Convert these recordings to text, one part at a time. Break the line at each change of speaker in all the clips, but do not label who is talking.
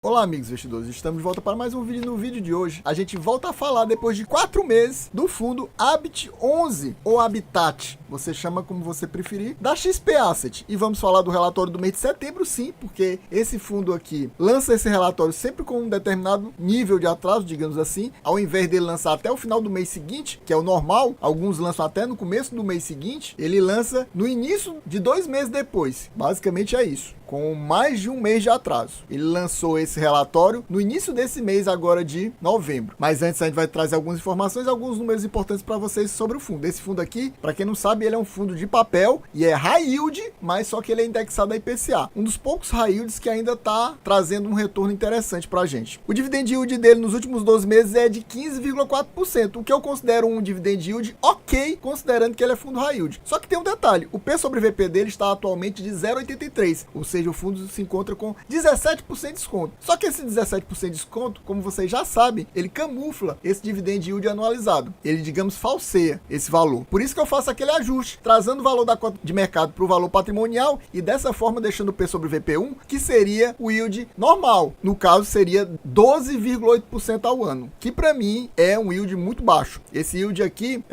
Olá amigos investidores, estamos de volta para mais um vídeo. No vídeo de hoje a gente volta a falar depois de 4 meses do fundo Habit11 ou Habitat, você chama como você preferir, da XP Asset, e vamos falar do relatório do mês de setembro, sim, porque esse fundo aqui lança esse relatório sempre com um determinado nível de atraso, digamos assim, ao invés dele lançar até o final do mês seguinte, que é o normal, alguns lançam até no começo do mês seguinte, ele lança no início de 2 meses depois, basicamente é isso, com mais de um mês de atraso. Ele lançou esse relatório no início desse mês agora de novembro. Mas antes a gente vai trazer algumas informações, alguns números importantes para vocês sobre o fundo. Esse fundo aqui, para quem não sabe, ele é um fundo de papel e é high yield, mas só que ele é indexado a IPCA. Um dos poucos high yields que ainda está trazendo um retorno interessante para a gente. O dividend yield dele nos últimos 12 meses é de 15,4%, o que eu considero um dividend yield ok, considerando que ele é fundo high yield. Só que tem um detalhe, o P sobre VP dele está atualmente de 0,83, ou seja, o fundo se encontra com 17% de desconto. Só que esse 17% de desconto, como vocês já sabem, ele camufla esse dividend yield anualizado. Ele, digamos, falseia esse valor. Por isso que eu faço aquele ajuste, trazendo o valor da cota de mercado para o valor patrimonial e dessa forma deixando o P sobre VP1, que seria o yield normal. No caso, seria 12,8% ao ano, que para mim é um yield muito baixo. Esse yield aqui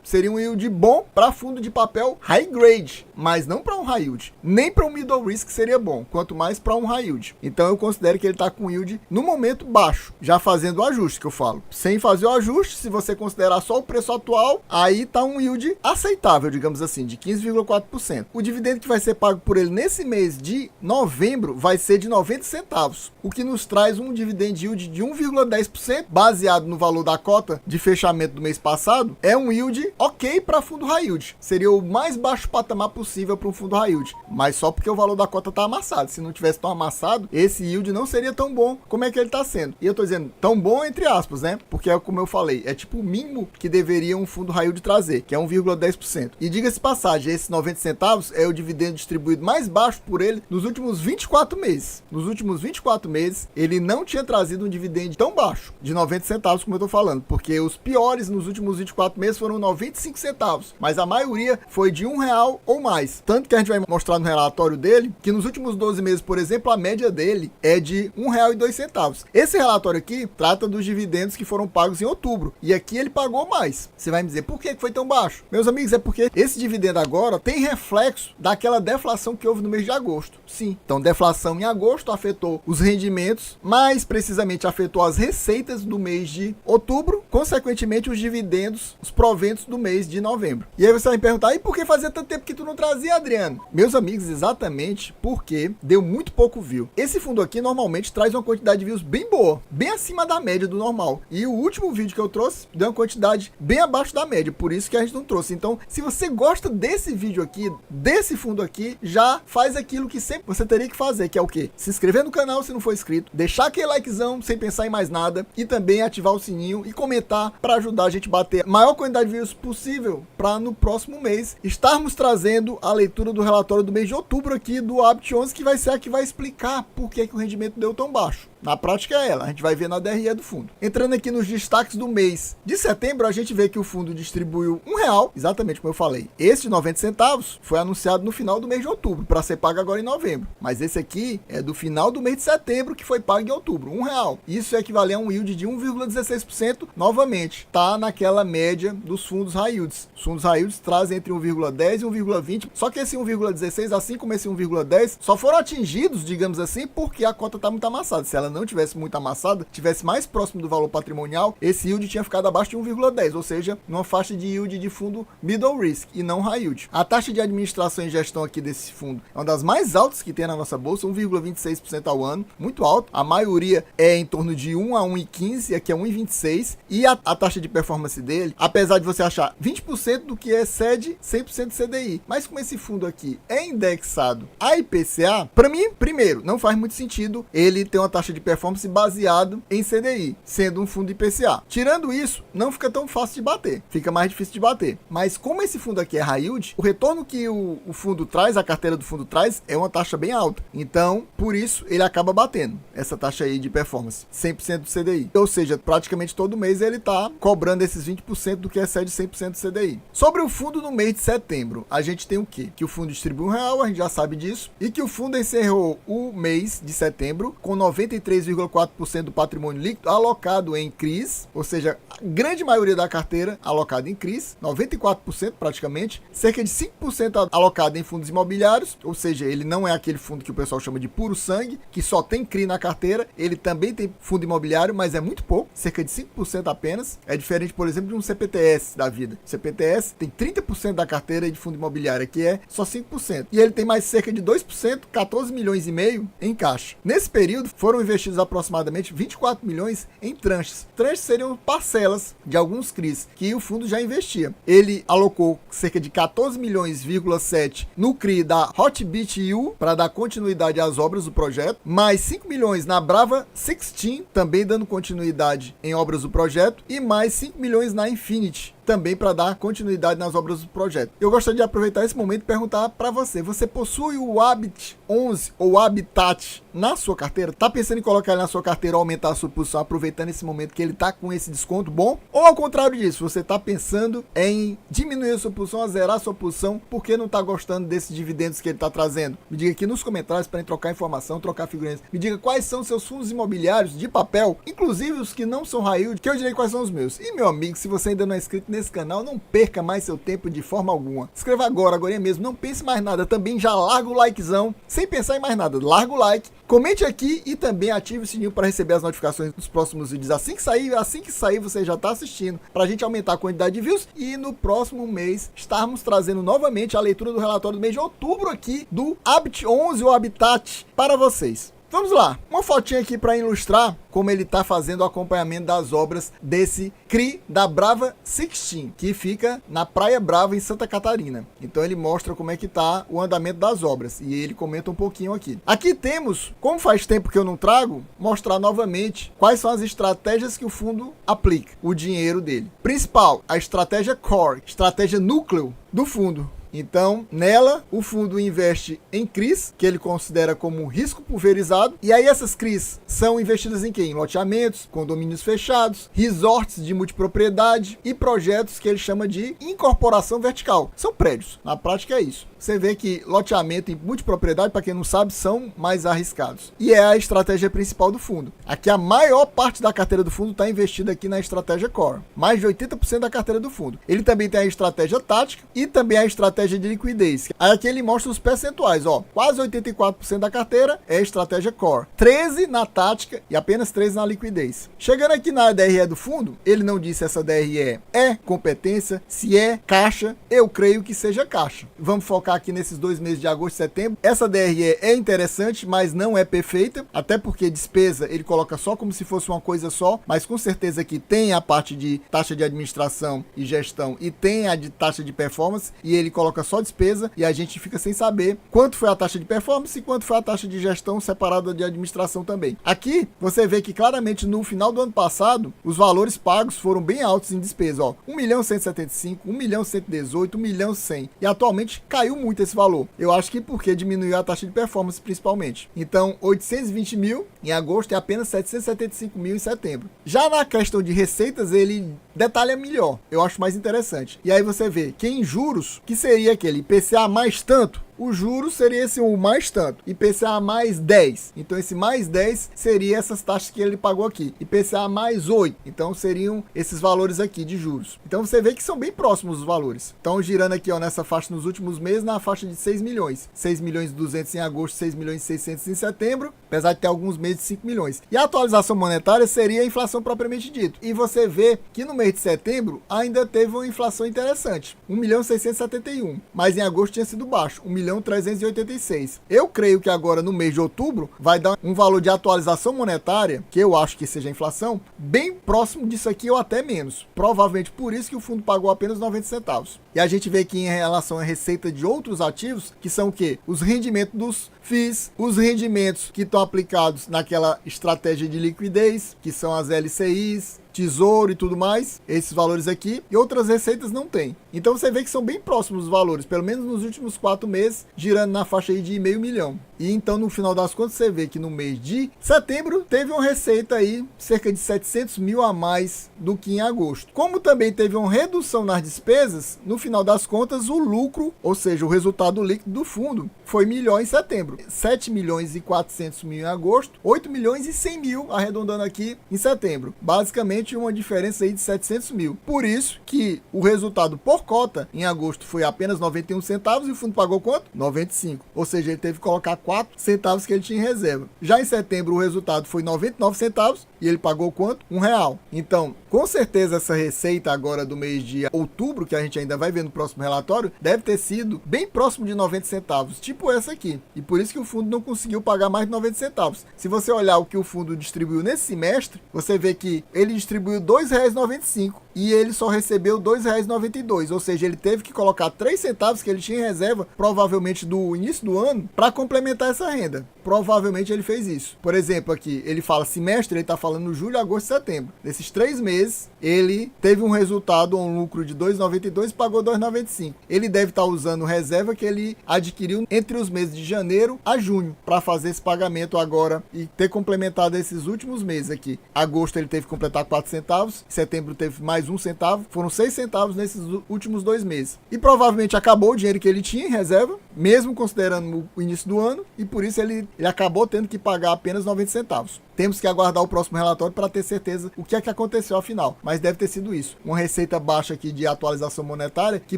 seria um yield bom para fundo de papel high grade, mas não para um high yield, nem para um middle risk seria bom, quanto mais para um high yield. Então eu considero que ele está com yield no momento baixo, já fazendo o ajuste que eu falo. Sem fazer o ajuste, se você considerar só o preço atual, aí está um yield aceitável, digamos assim, de 15,4%. O dividendo que vai ser pago por ele nesse mês de novembro vai ser de 90 centavos, o que nos traz um dividend yield de 1,10%, baseado no valor da cota de fechamento do mês passado. É um yield ok para fundo high yield. Seria o mais baixo patamar possível para um fundo high yield, mas só porque o valor da cota está amassado. Se não tivesse tão amassado, esse yield não seria tão bom como é que ele está sendo. E eu estou dizendo tão bom entre aspas, né? Porque é como eu falei, é tipo o mínimo que deveria um fundo high yield trazer, que é 1,10%. E diga-se passagem, esses 90 centavos é o dividendo distribuído mais baixo por ele nos últimos 24 meses. Nos últimos 24 meses, ele não tinha trazido um dividendo tão baixo, de 90 centavos, como eu estou falando, porque os piores nos últimos 24 meses foram 95 centavos, mas a maioria foi de R$1 ou mais. Tanto que a gente vai mostrar no relatório dele, que nos últimos 12 meses, por exemplo, a média dele é de R$1,02. Esse relatório aqui trata dos dividendos que foram pagos em outubro, e aqui ele pagou mais. Você vai me dizer, por que foi tão baixo? Meus amigos, é porque esse dividendo agora tem reflexo daquela deflação que houve no mês de agosto. Sim, então deflação em agosto afetou os rendimentos, mais precisamente afetou as receitas do mês de outubro, consequentemente os dividendos, os proventos do mês de novembro. E aí você vai me perguntar, e por que fazia tanto tempo que tu não trazia, Adriano? Meus amigos, exatamente porque deu muito pouco view. Esse fundo aqui normalmente traz uma quantidade de views bem boa, bem acima da média do normal. E o último vídeo que eu trouxe deu uma quantidade bem abaixo da média, por isso que a gente não trouxe. Então, se você gosta desse vídeo aqui, desse fundo aqui, já faz aquilo que sempre você teria que fazer, que é o quê? Se inscrever no canal se não for inscrito, deixar aquele likezão sem pensar em mais nada e também ativar o sininho e comentar para ajudar a gente a bater a maior quantidade de views possível para no próximo mês estarmos trazendo a leitura do relatório do mês de outubro aqui do Habit11, que vai ser a que vai explicar por que o rendimento deu tão baixo. Na prática é ela, a gente vai ver na DRE do fundo. Entrando aqui nos destaques do mês de setembro, a gente vê que o fundo distribuiu R$1, exatamente como eu falei. Esse de 90 centavos foi anunciado no final do mês de outubro, para ser pago agora em novembro. Mas esse aqui é do final do mês de setembro, que foi pago em outubro, R$1. Isso equivale a um yield de 1,16%, novamente. Está naquela média dos fundos high yields. Os fundos high yields trazem entre 1,10 e 1,20, só que esse 1,16, assim como esse 1,10, só foram atingidos, digamos assim, porque a cota está muito amassada. Se ela não tivesse muito amassada, tivesse mais próximo do valor patrimonial, esse yield tinha ficado abaixo de 1,10, ou seja, numa faixa de yield de fundo middle risk e não high yield. A taxa de administração e gestão aqui desse fundo é uma das mais altas que tem na nossa bolsa, 1,26% ao ano, muito alto. A maioria é em torno de 1 a 1,15, aqui é 1,26, e a taxa de performance dele, apesar de você achar 20% do que excede 100% de CDI, mas como esse fundo aqui é indexado a IPCA, para mim, primeiro, não faz muito sentido ele ter uma taxa de performance baseado em CDI, sendo um fundo IPCA. Tirando isso, não fica tão fácil de bater, fica mais difícil de bater. Mas como esse fundo aqui é high yield, o retorno que o fundo traz, a carteira do fundo traz, é uma taxa bem alta. Então, por isso, ele acaba batendo essa taxa aí de performance, 100% do CDI. Ou seja, praticamente todo mês ele está cobrando esses 20% do que excede 100% do CDI. Sobre o fundo no mês de setembro, a gente tem o quê? Que o fundo distribui R$1, a gente já sabe disso, e que o fundo encerrou o mês de setembro com 93 93,4% do patrimônio líquido alocado em CRIs, ou seja, a grande maioria da carteira alocada em CRIs, 94% praticamente, cerca de 5% alocado em fundos imobiliários, ou seja, ele não é aquele fundo que o pessoal chama de puro sangue, que só tem CRI na carteira, ele também tem fundo imobiliário, mas é muito pouco, cerca de 5% apenas. É diferente, por exemplo, de um CPTS da vida. O CPTS tem 30% da carteira de fundo imobiliário, que é só 5%. E ele tem mais cerca de 2%, 14 milhões e meio em caixa. Nesse período, foram investidos aproximadamente 24 milhões em tranches. Tranches seriam parcelas de alguns CRIs que o fundo já investia. Ele alocou cerca de 14 milhões,7 no CRI da Hotbit U para dar continuidade às obras do projeto, mais 5 milhões na Brava 16, também dando continuidade em obras do projeto, e mais 5 milhões na Infinity, também para dar continuidade nas obras do projeto. Eu gostaria de aproveitar esse momento e perguntar para você: você possui o Habit 11 ou Habitat na sua carteira? Tá pensando em colocar ele na sua carteira ou aumentar a sua posição, aproveitando esse momento que ele tá com esse desconto bom? Ou ao contrário disso, você tá pensando em diminuir a sua posição, a zerar a sua posição, porque não tá gostando desses dividendos que ele tá trazendo? Me diga aqui nos comentários para trocar informação, trocar figurinhas. Me diga quais são seus fundos imobiliários de papel, inclusive os que não são high yield, que eu direi quais são os meus. E meu amigo, se você ainda não é inscrito nesse canal, não perca mais seu tempo de forma alguma. Escreva agora mesmo, não pense mais nada. Também já larga o likezão, sem pensar em mais nada. Larga o like, comente aqui e também ative o sininho para receber as notificações dos próximos vídeos. Assim que sair você já está assistindo, para a gente aumentar a quantidade de views e no próximo mês estarmos trazendo novamente a leitura do relatório do mês de outubro aqui do Habit 11 ou Habitat para vocês. Vamos lá, uma fotinha aqui para ilustrar como ele está fazendo o acompanhamento das obras desse CRI da Brava 16, que fica na Praia Brava, em Santa Catarina. Então ele mostra como é que está o andamento das obras e ele comenta um pouquinho aqui. Aqui temos, como faz tempo que eu não trago, mostrar novamente quais são as estratégias que o fundo aplica, o dinheiro dele. Principal, a estratégia Core, estratégia núcleo do fundo. Então, nela, o fundo investe em CRIs, que ele considera como risco pulverizado. E aí essas CRIs são investidas em quê? Em loteamentos, condomínios fechados, resorts de multipropriedade e projetos que ele chama de incorporação vertical. São prédios. Na prática é isso. Você vê que loteamento e multipropriedade, para quem não sabe, são mais arriscados. E é a estratégia principal do fundo. Aqui a maior parte da carteira do fundo está investida aqui na estratégia Core. Mais de 80% da carteira do fundo. Ele também tem a estratégia tática e também a estratégia de liquidez. Aí aqui ele mostra os percentuais, ó. Quase 84% da carteira é a estratégia Core. 13% na tática e apenas 13% na liquidez. Chegando aqui na DRE do fundo, ele não disse se essa DRE é competência, se é caixa. Eu creio que seja caixa. Vamos focar aqui nesses 2 meses de agosto e setembro. Essa DRE é interessante, mas não é perfeita, até porque despesa ele coloca só como se fosse uma coisa só, mas com certeza que tem a parte de taxa de administração e gestão e tem a de taxa de performance, e ele coloca só despesa e a gente fica sem saber quanto foi a taxa de performance e quanto foi a taxa de gestão separada de administração também. Aqui você vê que claramente no final do ano passado os valores pagos foram bem altos em despesa, ó, 1.175.000, 1.118.000, 1.100.000, e atualmente caiu muito esse valor. Eu acho que porque diminuiu a taxa de performance principalmente. Então 820 mil em agosto e apenas 775 mil em setembro. Já na questão de receitas ele detalha melhor, eu acho mais interessante. E aí você vê que em juros, que seria aquele IPCA mais tanto, o juros seria esse o mais tanto, IPCA mais 10, então esse mais 10 seria essas taxas que ele pagou aqui, IPCA mais 8, então seriam esses valores aqui de juros. Então você vê que são bem próximos os valores. Então girando aqui, ó, nessa faixa nos últimos meses, na faixa de 6 milhões, 6 milhões e 200 em agosto, 6 milhões e 600 em setembro, apesar de ter alguns meses de 5 milhões. E a atualização monetária seria a inflação propriamente dito. E você vê que no mês de setembro ainda teve uma inflação interessante, 1.671.000, mas em agosto tinha sido baixo, 1.386.000. Eu creio que agora no mês de outubro vai dar um valor de atualização monetária, que eu acho que seja a inflação, bem próximo disso aqui ou até menos. Provavelmente por isso que o fundo pagou apenas 90 centavos. E a gente vê que em relação à receita de outros ativos, que são o quê? Os rendimentos dos FIIs, os rendimentos que estão aplicados naquela estratégia de liquidez, que são as LCIs, Tesouro e tudo mais, esses valores aqui, e outras receitas não tem. Então você vê que são bem próximos os valores, pelo menos nos últimos 4 meses, girando na faixa aí de meio milhão. E então no final das contas você vê que no mês de setembro teve uma receita aí cerca de 700 mil a mais do que em agosto. Como também teve uma redução nas despesas, no final das contas o lucro, ou seja, o resultado líquido do fundo, foi melhor em setembro. 7 milhões e 400 mil em agosto, 8 milhões e 100 mil, arredondando aqui, em setembro. Basicamente uma diferença aí de 700 mil. Por isso que o resultado por cota em agosto foi apenas 91 centavos e o fundo pagou quanto? 95. Ou seja, ele teve que colocar 4 centavos que ele tinha em reserva. Já em setembro o resultado foi 99 centavos e ele pagou quanto? R$1. Então, com certeza essa receita agora do mês de outubro, que a gente ainda vai ver no próximo relatório, deve ter sido bem próximo de 90 centavos, tipo essa aqui. E por isso que o fundo não conseguiu pagar mais de 90 centavos. Se você olhar o que o fundo distribuiu nesse semestre, você vê que ele distribuiu R$2,95 e ele só recebeu R$2,92, ou seja, ele teve que colocar 3 centavos que ele tinha em reserva, provavelmente do início do ano, para complementar essa renda. Provavelmente ele fez isso. Por exemplo, aqui ele fala semestre, ele está falando julho, agosto e setembro. Nesses 3 meses, ele teve um resultado, um lucro de R$2,92 e pagou R$2,95. Ele deve estar usando reserva que ele adquiriu entre os meses de janeiro a junho, para fazer esse pagamento agora e ter complementado esses últimos meses aqui. Agosto ele teve que completar 4 centavos, setembro teve mais 1 centavo, foram 6 centavos nesses últimos 2 meses. E provavelmente acabou o dinheiro que ele tinha em reserva, mesmo considerando o início do ano, e por isso ele acabou tendo que pagar apenas 90 centavos. Temos que aguardar o próximo relatório para ter certeza o que é que aconteceu afinal, mas deve ter sido isso. Uma receita baixa aqui de atualização monetária que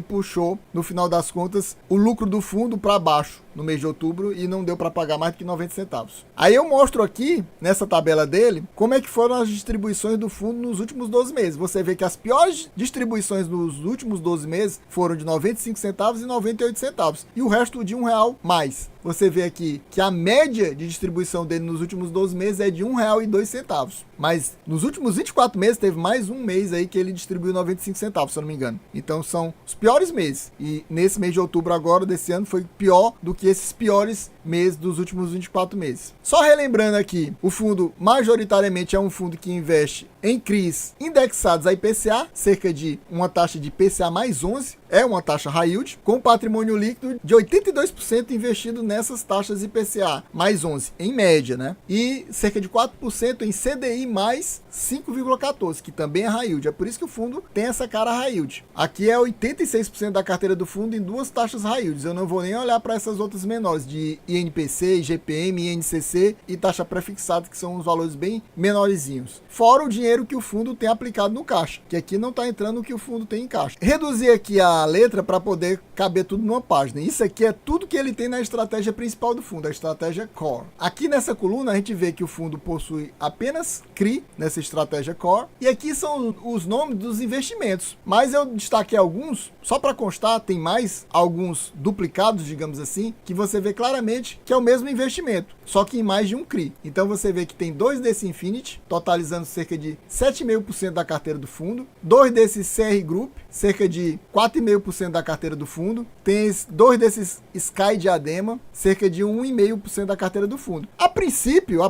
puxou, no final das contas, o lucro do fundo para baixo no mês de outubro e não deu para pagar mais do que 90 centavos. Aí eu mostro aqui, nessa tabela dele, como é que foram as distribuições do fundo nos últimos 12 meses. Você vê que as piores distribuições nos últimos 12 meses foram de 95 centavos e 98 centavos. E o resto de R$1 mais. Você vê aqui que a média de distribuição dele nos últimos 12 meses é de R$1,02. Mas nos últimos 24 meses teve mais um mês aí que ele distribuiu 95 centavos, se eu não me engano. Então são os piores meses. E nesse mês de outubro agora, desse ano, foi pior do que esses piores meses dos últimos 24 meses. Só relembrando aqui, o fundo majoritariamente é um fundo que investe em CRIs indexados a IPCA, cerca de uma taxa de IPCA mais 11, é uma taxa high yield, com patrimônio líquido de 82% investido nessas taxas IPCA mais 11, em média, né? E cerca de 4% em CDI mais 5,14, que também é high yield. É por isso que o fundo tem essa cara high yield. Aqui é 86% da carteira do fundo em 2 taxas high yields. Eu não vou nem olhar para essas outras menores, de INPC, IGPM, INCC e taxa prefixada, que são os valores bem menorzinhos. Fora o dinheiro que o fundo tem aplicado no caixa, que aqui não está entrando o que o fundo tem em caixa. Reduzir aqui a letra para poder caber tudo numa página. Isso aqui é tudo que ele tem na estratégia principal do fundo, a estratégia Core. Aqui nessa coluna a gente vê que o fundo possui apenas CRI nessa estratégia Core, e aqui são os nomes dos investimentos, mas eu destaquei alguns só para constar. Tem mais alguns duplicados, digamos assim, que você vê claramente que é o mesmo investimento, só que em mais de um CRI. Então você vê que tem 2 desse Infinity, totalizando cerca de 7,5% da carteira do fundo, 2 desses CR Group, cerca de 4,5% da carteira do fundo, tem 2 desses Sky Diadema, cerca de 1,5% da carteira do fundo. A princípio,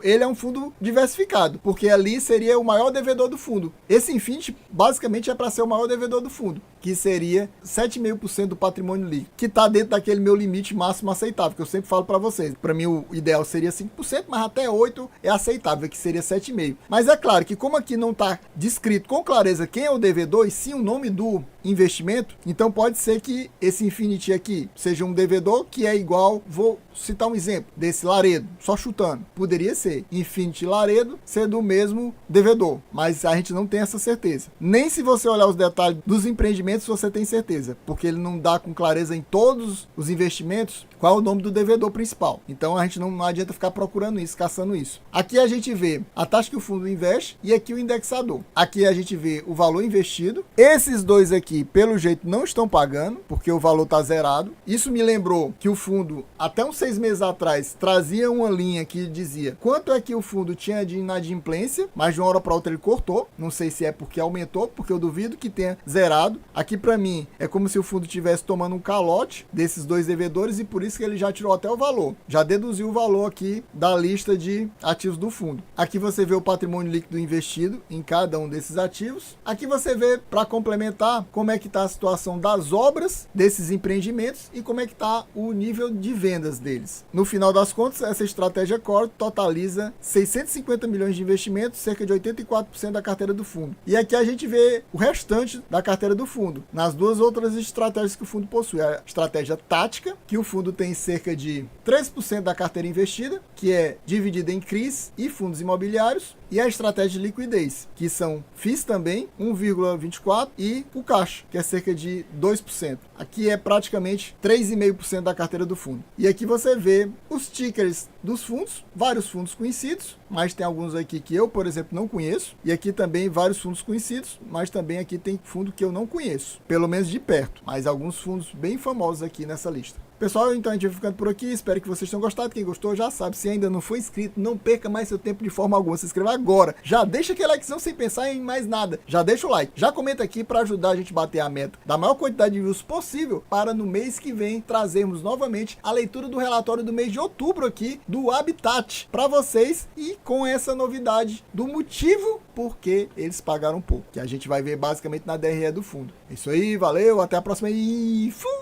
ele é um fundo diversificado, porque ali seria o maior devedor do fundo. Esse Infinity basicamente é para ser o maior devedor do fundo, que seria 7,5% do patrimônio líquido, que está dentro daquele meu limite máximo aceitável, que eu sempre falo para vocês. Para mim o ideal seria 5%, mas até 8% é aceitável, que seria 7,5%. Mas é claro que como aqui não está descrito com clareza quem é o devedor e sim o nome do investimento, então pode ser que esse Infinity aqui seja um devedor que é igual, vou citar um exemplo, desse Laredo, só chutando, poderia ser Infinity Laredo ser do mesmo devedor, mas a gente não tem essa certeza. Nem se você olhar os detalhes dos empreendimentos você tem certeza, porque ele não dá com clareza em todos os investimentos qual é o nome do devedor principal. Então a gente não adianta ficar procurando isso, caçando isso. Aqui a gente vê a taxa que o fundo investe e aqui o indexador. Aqui a gente vê o valor investido. Esses dois aqui, pelo jeito, não estão pagando, porque o valor está zerado. Isso me lembrou que o fundo, até uns 6 meses atrás, trazia uma linha que dizia quanto é que o fundo tinha de inadimplência, mas de uma hora para outra ele cortou. Não sei se é porque aumentou, porque eu duvido que tenha zerado. Aqui para mim é como se o fundo estivesse tomando um calote desses dois devedores e por isso que ele já tirou até o valor. Já deduziu o valor aqui da lista de ativos do fundo. Aqui você vê o patrimônio líquido investido em cada um desses ativos. Aqui você vê, para complementar, como é que está a situação das obras desses empreendimentos e como é que está o nível de vendas deles. No final das contas, essa estratégia core totaliza 650 milhões de investimentos, cerca de 84% da carteira do fundo. E aqui a gente vê o restante da carteira do fundo, nas duas outras estratégias que o fundo possui. A estratégia tática, que o fundo tem cerca de 13% da carteira investida, que é dividida em CRIs e fundos imobiliários, e a estratégia de liquidez, que são FIIs também, 1,24%, e o caixa, que é cerca de 2%. Aqui é praticamente 3,5% da carteira do fundo. E aqui você vê os tickers dos fundos, vários fundos conhecidos, mas tem alguns aqui que eu, por exemplo, não conheço. E aqui também vários fundos conhecidos, mas também aqui tem fundo que eu não conheço, pelo menos de perto. Mas alguns fundos bem famosos aqui nessa lista. Pessoal, então a gente vai ficando por aqui. Espero que vocês tenham gostado. Quem gostou já sabe, se ainda não for inscrito, não perca mais seu tempo de forma alguma. Se inscreva agora. Já deixa aquele likezão sem pensar em mais nada. Já deixa o like. Já comenta aqui para ajudar a gente a bater a meta da maior quantidade de views possível, para no mês que vem trazermos novamente a leitura do relatório do mês de outubro aqui do Habitat para vocês, e com essa novidade do motivo por que eles pagaram pouco, que a gente vai ver basicamente na DRE do fundo. É isso aí, valeu, até a próxima e fui!